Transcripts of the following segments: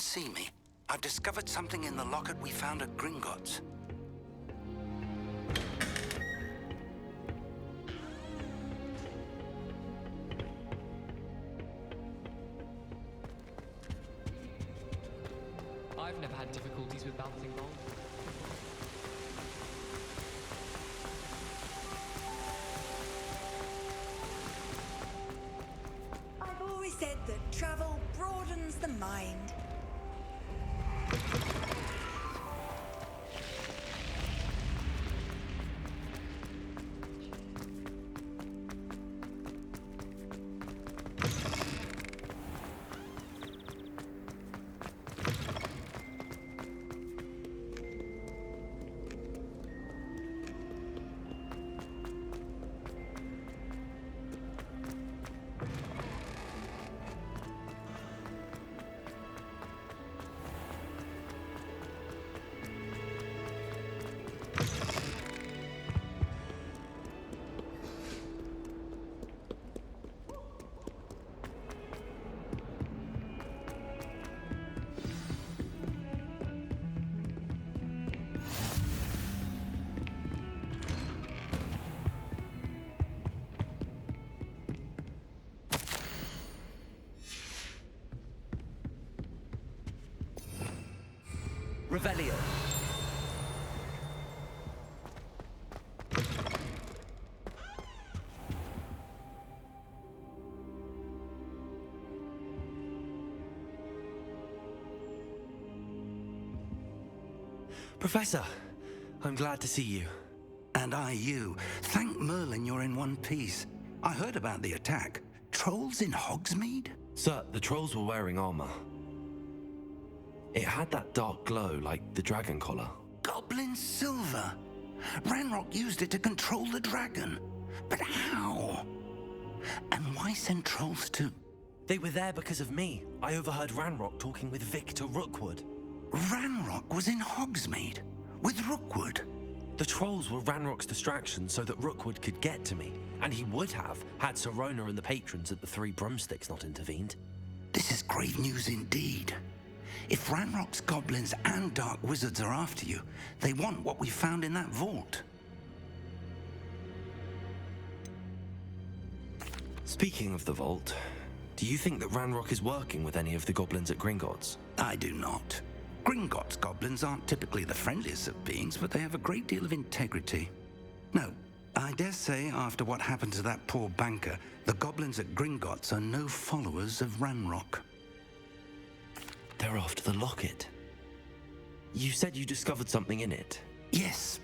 and see me. I've discovered something in the locket we found at Gringotts. I've never had difficulties with balancing gold. I've always said that travel broadens the mind. Revelio. Professor, I'm glad to see you. And I you. Thank Merlin you're in one piece. I heard about the attack. Trolls in Hogsmeade? Sir, the trolls were wearing armor. It had that dark glow like the dragon collar. Goblin silver. Ranrock used it to control the dragon. But how? And why send trolls to... They were there because of me. I overheard Ranrock talking with Victor Rookwood. Ranrock was in Hogsmeade with Rookwood. The trolls were Ranrock's distraction so that Rookwood could get to me. And he would have, had Serona and the patrons at the Three Broomsticks not intervened. This is grave news indeed. If Ranrock's goblins and dark wizards are after you, they want what we found in that vault. Speaking of the vault, do you think that Ranrock is working with any of the goblins at Gringotts? I do not. Gringotts goblins aren't typically the friendliest of beings, but they have a great deal of integrity. No, I dare say after what happened to that poor banker, the goblins at Gringotts are no followers of Ranrock. They're after the locket. You said you discovered something in it. Yes.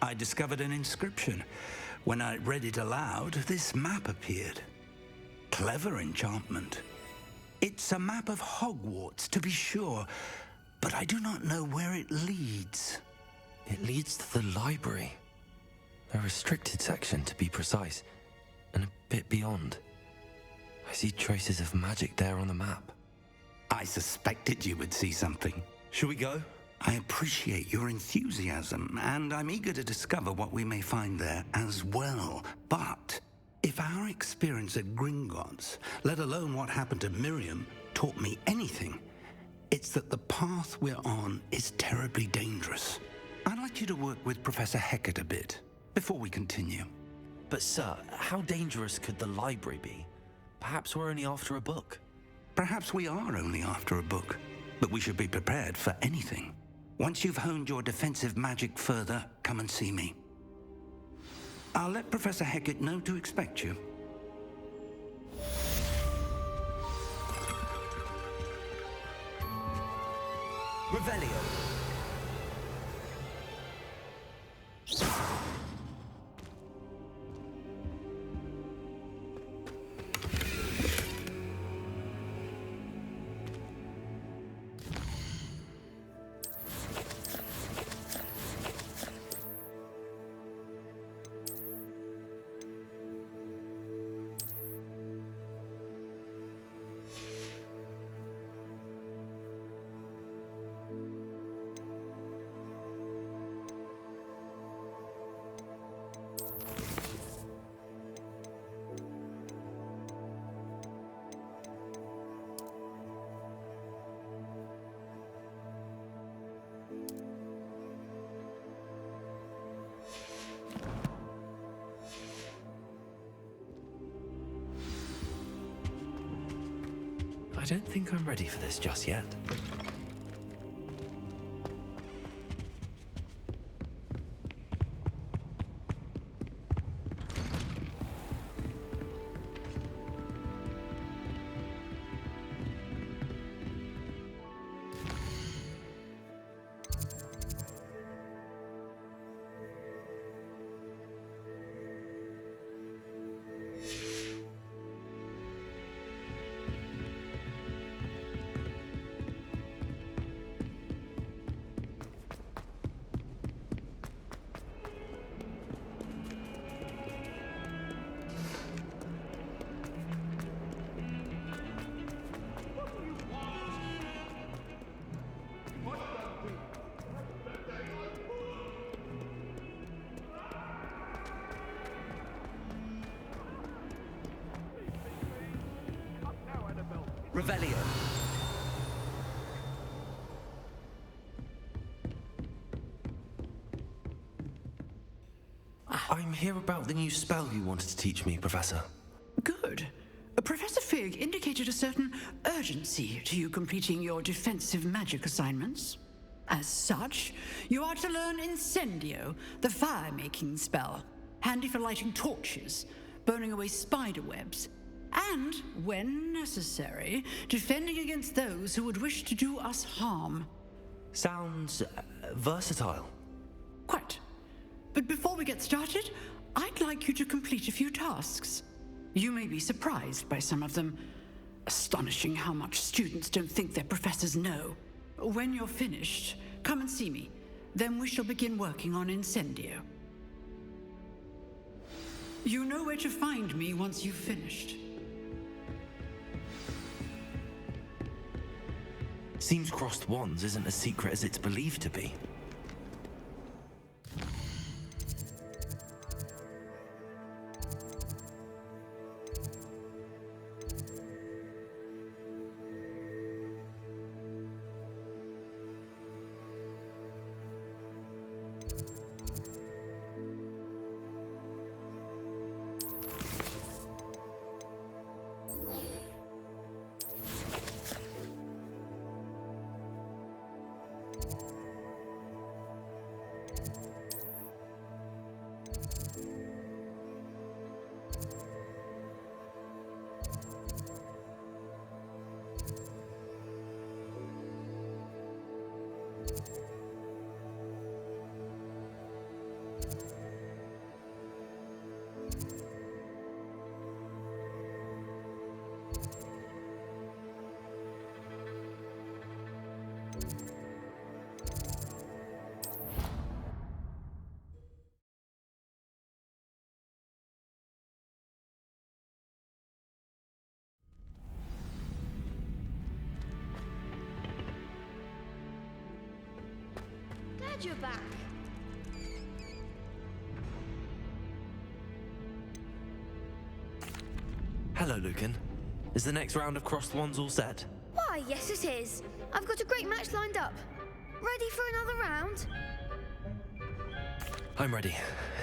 I discovered an inscription. When I read it aloud, this map appeared. Clever enchantment. It's a map of Hogwarts, to be sure, but I do not know where it leads. It leads to the library. A restricted section, to be precise, and a bit beyond. I see traces of magic there on the map. I suspected you would see something. Shall we go? I appreciate your enthusiasm, and I'm eager to discover what we may find there as well. But if our experience at Gringotts, let alone what happened to Miriam, taught me anything, it's that the path we're on is terribly dangerous. I'd like you to work with Professor Hecat a bit before we continue. But sir, how dangerous could the library be? Perhaps we're only after a book. Perhaps we are only after a book, but we should be prepared for anything. Once you've honed your defensive magic further, come and see me. I'll let Professor Hecat know to expect you. Revelio. I don't think I'm ready for this just yet. Revelio. I'm here about the new spell you wanted to teach me, Professor. Good. Professor Fig indicated a certain urgency to you completing your defensive magic assignments. As such, you are to learn Incendio, the fire-making spell, handy for lighting torches, burning away spider webs, and, when necessary, defending against those who would wish to do us harm. Sounds versatile. Quite. But before we get started, I'd like you to complete a few tasks. You may be surprised by some of them. Astonishing how much students don't think their professors know. When you're finished, come and see me. Then we shall begin working on Incendio. You know where to find me once you've finished. Seems crossed wands isn't as secret as it's believed to be. Glad you're back. Hello, Lucan. Is the next round of crossed wands all set? Why, yes it is. I've got a great match lined up. Ready for another round? I'm ready.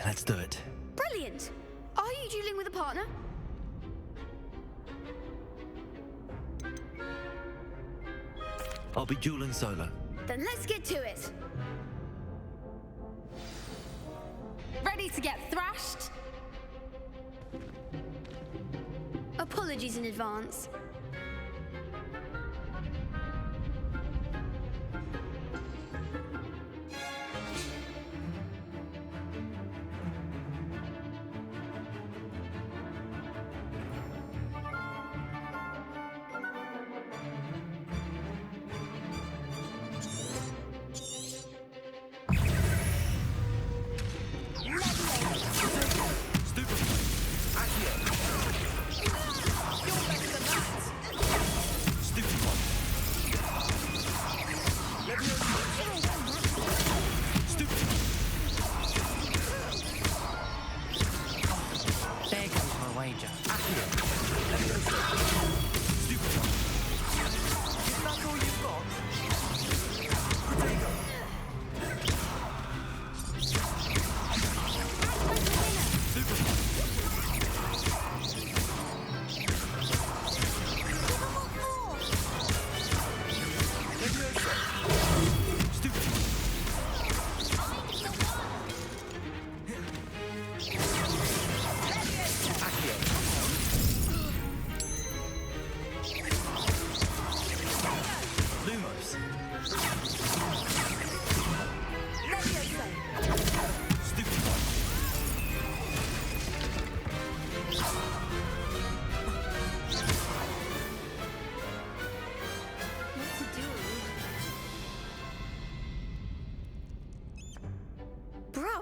Let's do it. Brilliant. Are you dueling with a partner? I'll be dueling solo. Then let's get to it. Ready to get thrashed? Apologies in advance. Stupid. Accio. You're better than that.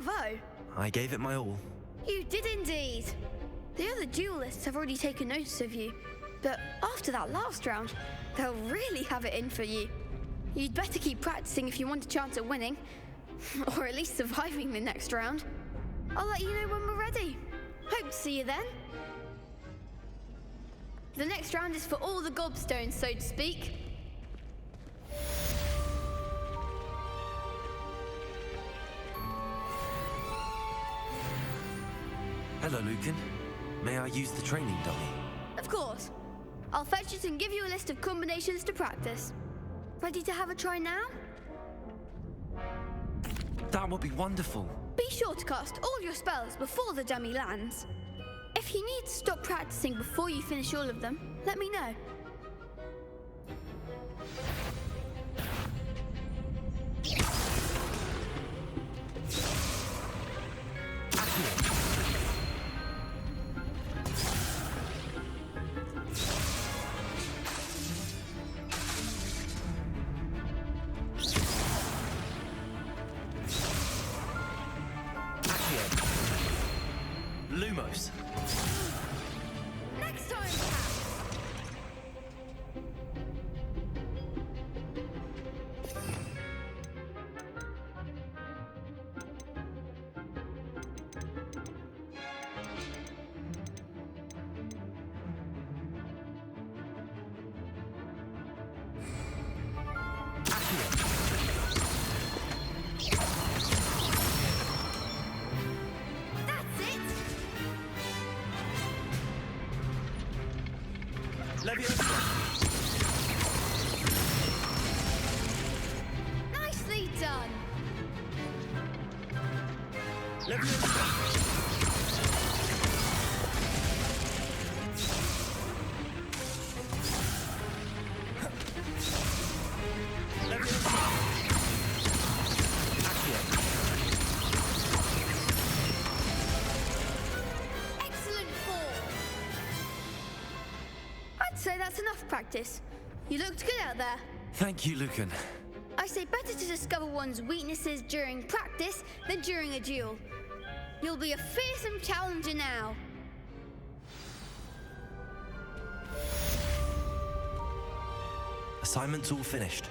Bravo! I gave it my all. You did indeed. The other duelists have already taken notice of you, but after that last round, they'll really have it in for you. You'd better keep practicing if you want a chance at winning, or at least surviving the next round. I'll let you know when we're ready. Hope to see you then. The next round is for all the gobstones, so to speak. Hello, Lucan. May I use the training dummy? Of course. I'll fetch it and give you a list of combinations to practice. Ready to have a try now? That would be wonderful. Be sure to cast all your spells before the dummy lands. If you need to stop practicing before you finish all of them, let me know. Lumos. Next time, perhaps. That's it. Nicely done. Excellent form. I'd say that's enough practice. You looked good out there. Thank you, Lucan. I say better to discover one's weaknesses during practice than during a duel. You'll be a fearsome challenger now. Assignment's all finished.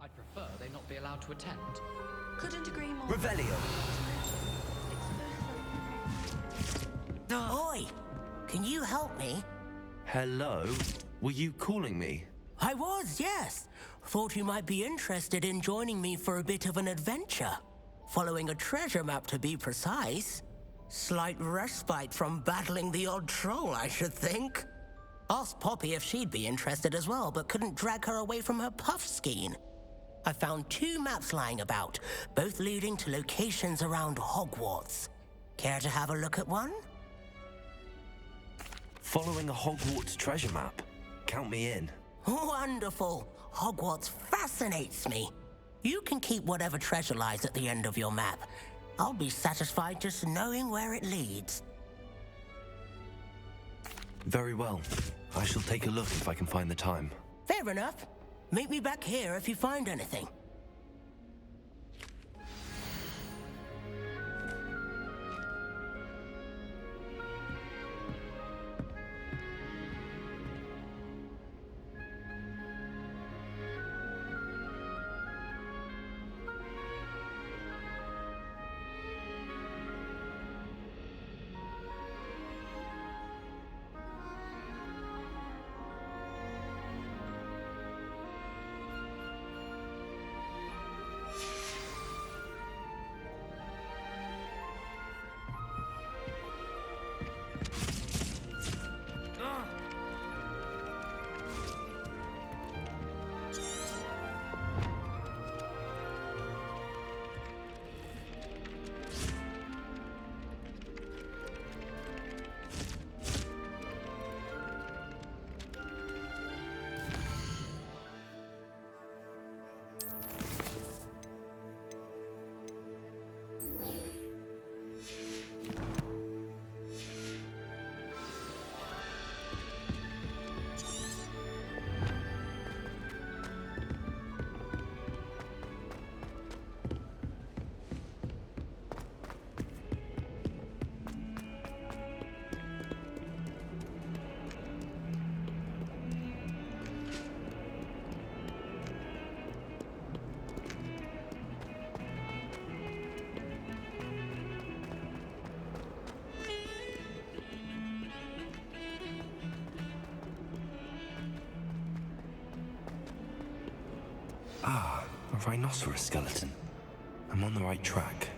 I'd prefer they not be allowed to attend. Couldn't agree more. Revelio. Oi! Can you help me? Hello? Were you calling me? I was, yes. Thought you might be interested in joining me for a bit of an adventure. Following a treasure map, to be precise. Slight respite from battling the odd troll, I should think. Asked Poppy if she'd be interested as well, but couldn't drag her away from her puff skein. I found 2 maps lying about, both leading to locations around Hogwarts. Care to have a look at one? Following a Hogwarts treasure map. Count me in. Wonderful. Hogwarts fascinates me. You can keep whatever treasure lies at the end of your map. I'll be satisfied just knowing where it leads. Very well. I shall take a look if I can find the time. Fair enough. Meet me back here if you find anything. Ah, a rhinoceros skeleton. I'm on the right track.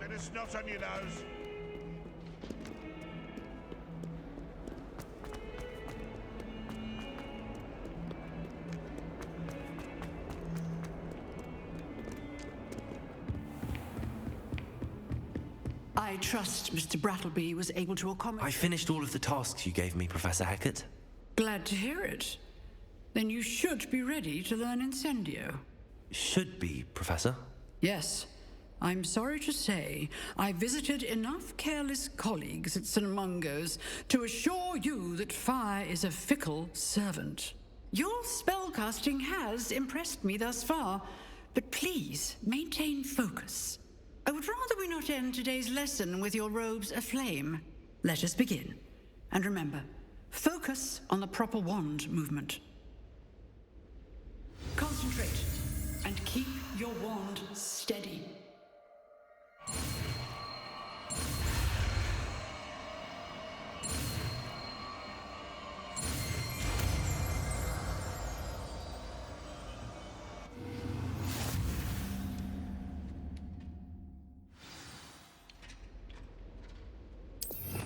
Bit of snot on your nose. I trust Mr. Brattleby was able to accommodate... I finished all of the tasks you gave me, Professor Hecat. Glad to hear it. Then you should be ready to learn Incendio. Should be, Professor. Yes. I'm sorry to say, I visited enough careless colleagues at St. Mungo's to assure you that fire is a fickle servant. Your spellcasting has impressed me thus far, but please maintain focus. I would rather we not end today's lesson with your robes aflame. Let us begin. And remember, focus on the proper wand movement. Concentrate and keep your wand steady.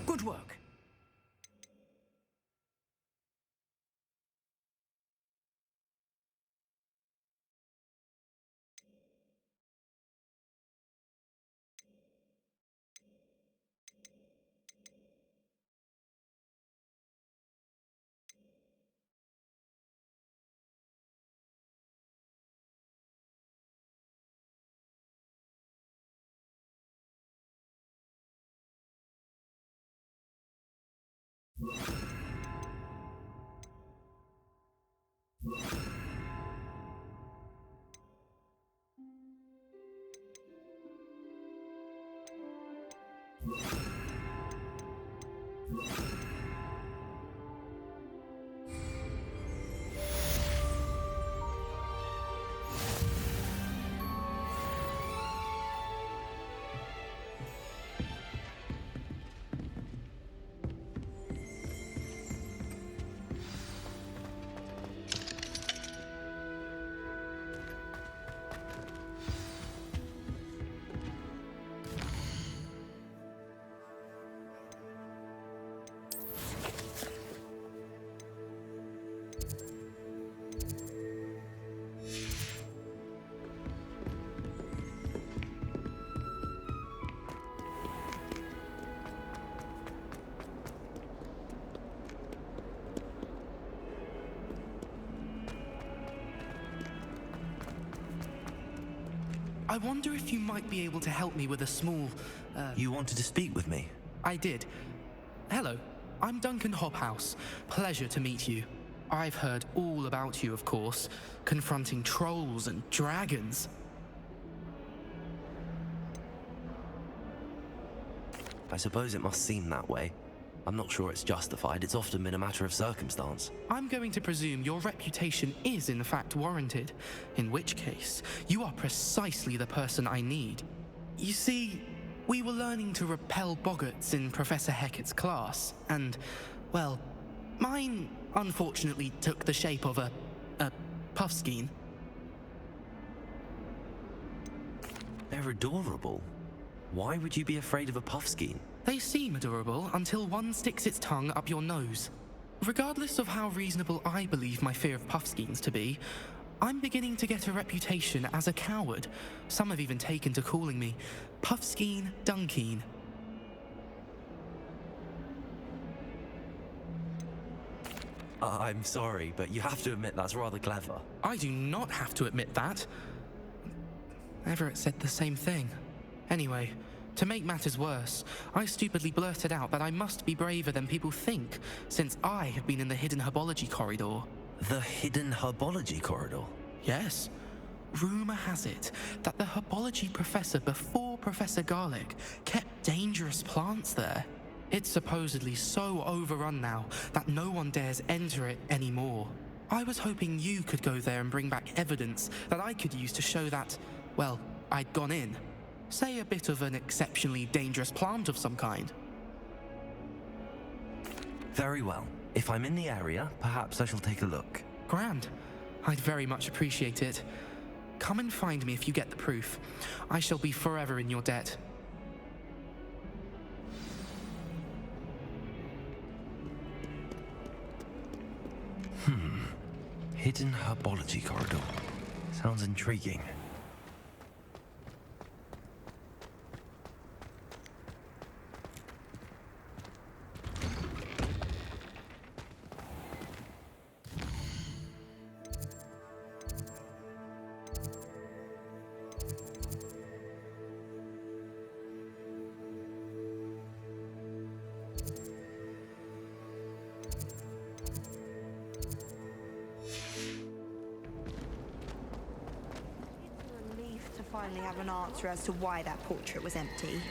Good work. I wonder if you might be able to help me with a small, You wanted to speak with me? I did. Hello, I'm Duncan Hobhouse. Pleasure to meet you. I've heard all about you, of course, confronting trolls and dragons. I suppose it must seem that way. I'm not sure it's justified. It's often been a matter of circumstance. I'm going to presume your reputation is in fact warranted, in which case, you are precisely the person I need. You see, we were learning to repel boggarts in Professor Hecat's class, and, well, mine unfortunately took the shape of a puffskein. They're adorable. Why would you be afraid of a puffskein? They seem adorable until one sticks its tongue up your nose. Regardless of how reasonable I believe my fear of puffskeins to be, I'm beginning to get a reputation as a coward. Some have even taken to calling me Puffskein Dunkeen. I'm sorry, but you have to admit that's rather clever. I do not have to admit that. Everett said the same thing. Anyway, To make matters worse, I stupidly blurted out that I must be braver than people think, since I have been in the hidden herbology corridor. The hidden herbology corridor? Yes. Rumor has it that the herbology professor before Professor Garlic kept dangerous plants there. It's supposedly so overrun now that no one dares enter it anymore. I was hoping you could go there and bring back evidence that I could use to show that, well, I'd gone in. Say a bit of an exceptionally dangerous plant of some kind. Very well. If I'm in the area, perhaps I shall take a look. Grand. I'd very much appreciate it. Come and find me if you get the proof. I shall be forever in your debt. Hidden herbology corridor. Sounds intriguing. Finally have an answer as to why that portrait was empty.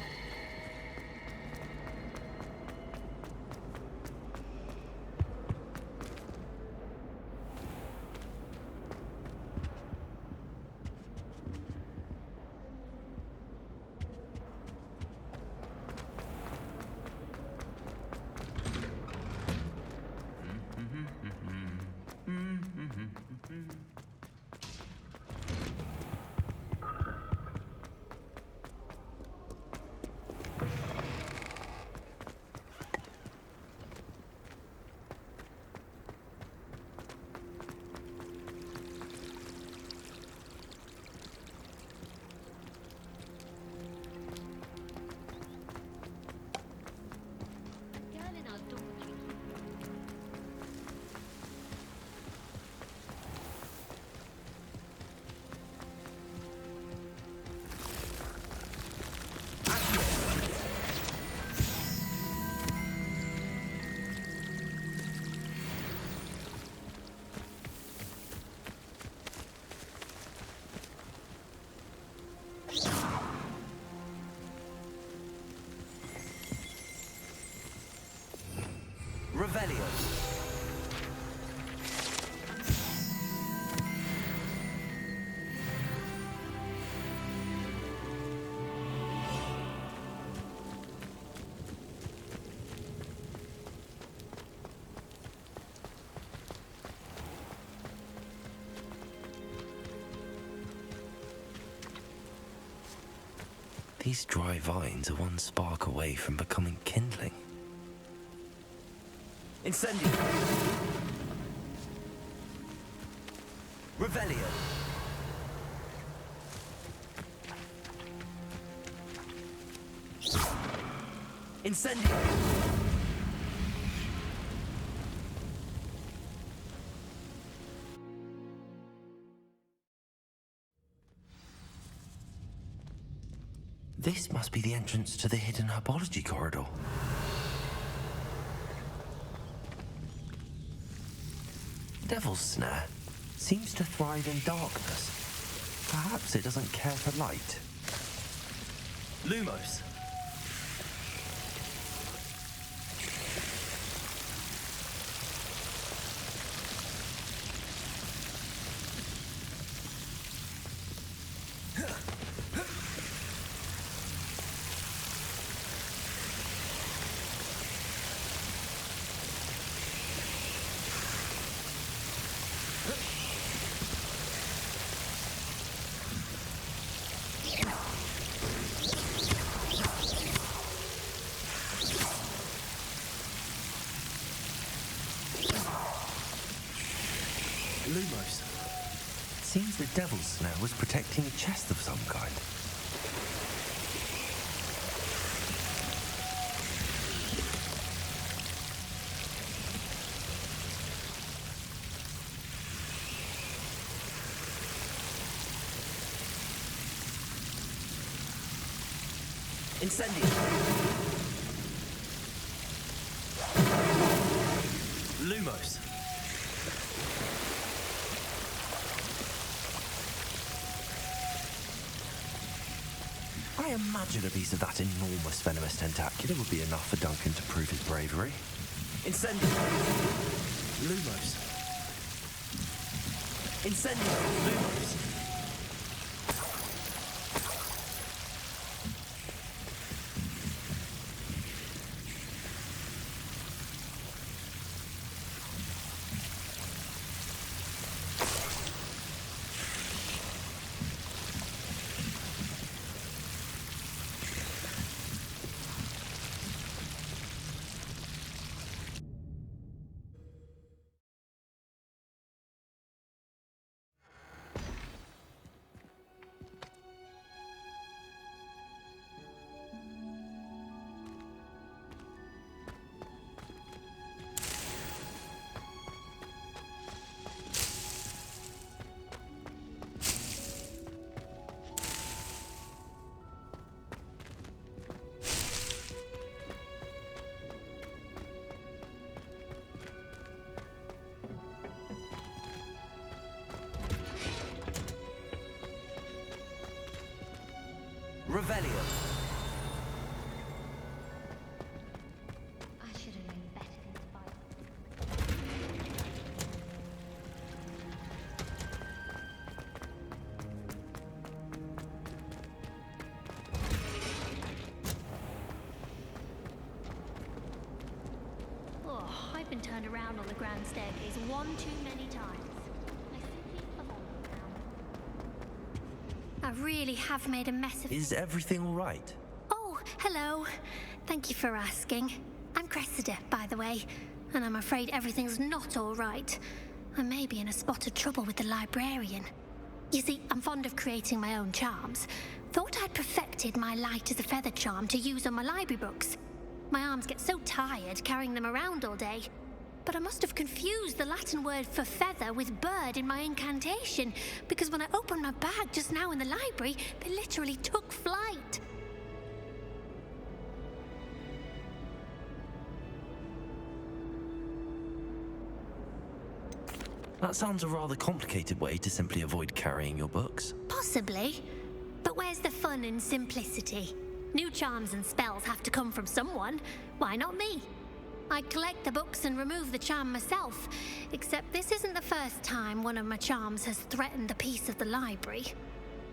Revelio. These dry vines are one spark away from becoming kindling. Incendio. Revelio. Incendio. This must be the entrance to the hidden herbology corridor. Devil's Snare seems to thrive in darkness. Perhaps it doesn't care for light. Lumos. Lumos. It seems the Devil's Snare was protecting a chest of some kind. Incendio. Lumos. I imagine a piece of that enormous venomous tentacular would be enough for Duncan to prove his bravery. Incendio. Lumos. Incendio. Lumos. Revelio. I should have known better than to buy. Oh, I've been turned around on the grand staircase one too many times. I simply avoid now. I really have made a mess of. Is everything all right? Oh, hello. Thank you for asking. I'm Cressida, by the way, and I'm afraid everything's not all right. I may be in a spot of trouble with the librarian. You see, I'm fond of creating my own charms. Thought I'd perfected my light as a feather charm to use on my library books. My arms get so tired carrying them around all day. But I must have confused the Latin word for feather with bird in my incantation, because when I opened my bag just now in the library, they literally took flight. That sounds a rather complicated way to simply avoid carrying your books. Possibly. But where's the fun in simplicity? New charms and spells have to come from someone. Why not me? I collect the books and remove the charm myself, except this isn't the first time one of my charms has threatened the peace of the library.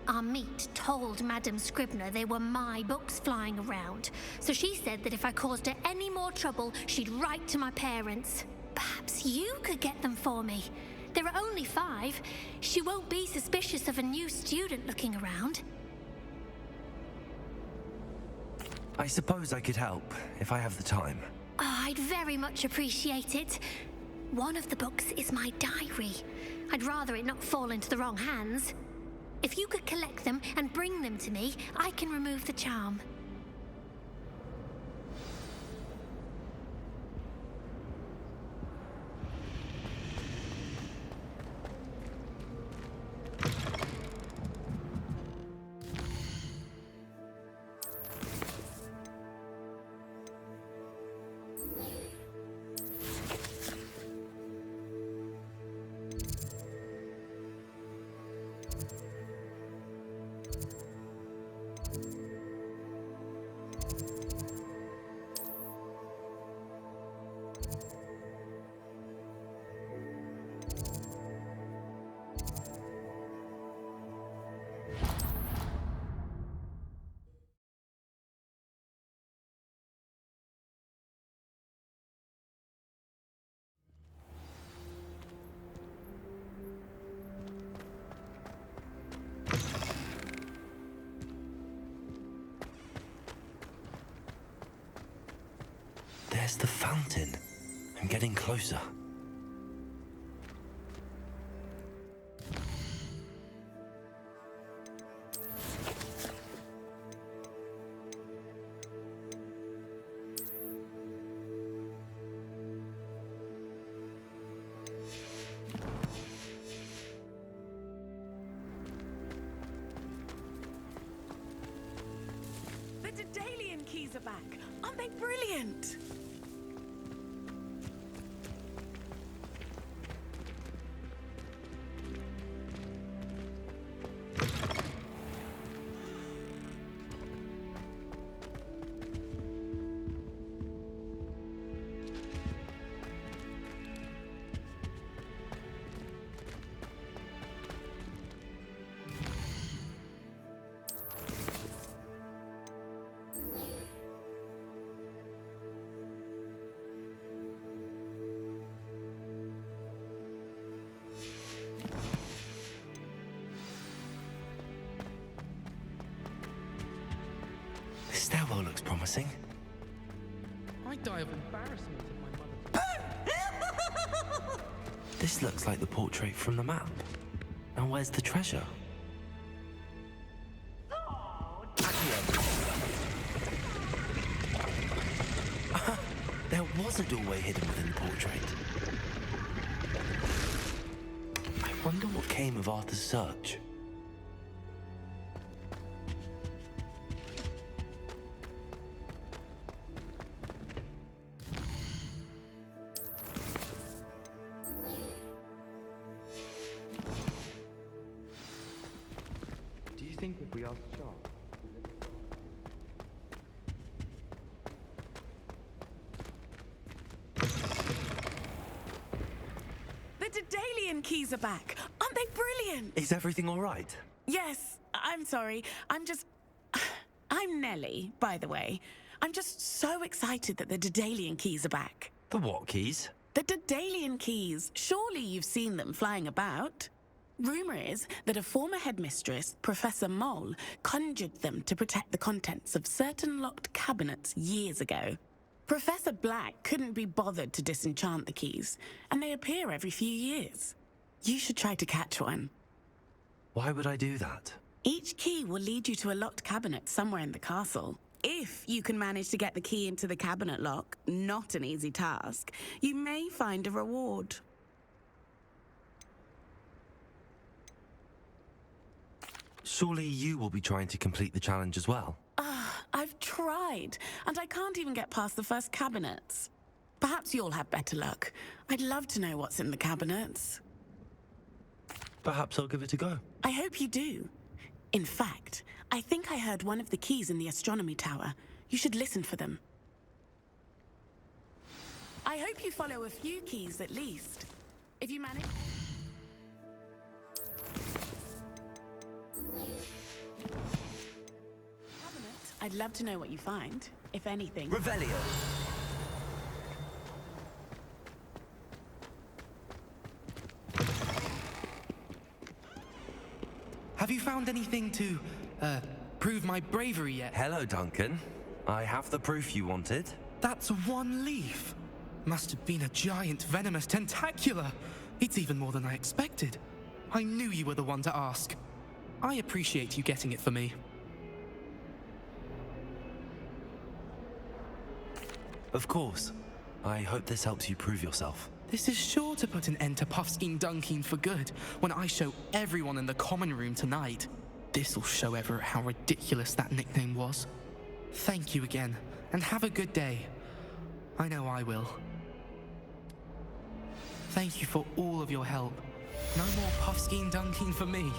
Our meet told Madame Scribner they were my books flying around, so she said that if I caused her any more trouble, she'd write to my parents. Perhaps you could get them for me. There are only 5. She won't be suspicious of a new student looking around. I suppose I could help, if I have the time. Oh, I'd very much appreciate it. One of the books is my diary. I'd rather it not fall into the wrong hands. If you could collect them and bring them to me, I can remove the charm. There's the fountain. I'm getting closer. The daily keys are back. Aren't they brilliant? This stairwell looks promising. I'd die of embarrassment if my mother... This looks like the portrait from the map. Now where's the treasure? There was a doorway hidden within the portrait. I wonder what came of Arthur's search. Do you think if we ask Charles... The Daedalian keys are back. Aren't they brilliant? Is everything all right? Yes, I'm sorry. I'm Nellie, by the way. I'm just so excited that the Daedalian keys are back. The what keys? The Daedalian keys. Surely you've seen them flying about. Rumour is that a former headmistress, Professor Mole, conjured them to protect the contents of certain locked cabinets years ago. Professor Black couldn't be bothered to disenchant the keys, and they appear every few years. You should try to catch one. Why would I do that? Each key will lead you to a locked cabinet somewhere in the castle. If you can manage to get the key into the cabinet lock, not an easy task, you may find a reward. Surely you will be trying to complete the challenge as well. I've tried, and I can't even get past the first cabinets. Perhaps you'll have better luck. I'd love to know what's in the cabinets. Perhaps I'll give it a go. I hope you do. In fact, I think I heard one of the keys in the astronomy tower. You should listen for them. I hope you follow a few keys at least. If you manage... I'd love to know what you find, if anything. Revelio. Have you found anything to, prove my bravery yet? Hello, Duncan. I have the proof you wanted. That's one leaf. Must have been a giant venomous tentacula. It's even more than I expected. I knew you were the one to ask. I appreciate you getting it for me. Of course. I hope this helps you prove yourself. This is sure to put an end to Puffskein Dunkeen for good when I show everyone in the common room tonight. This'll show Everett how ridiculous that nickname was. Thank you again, and have a good day. I know I will. Thank you for all of your help. No more Puffskein Dunkeen for me.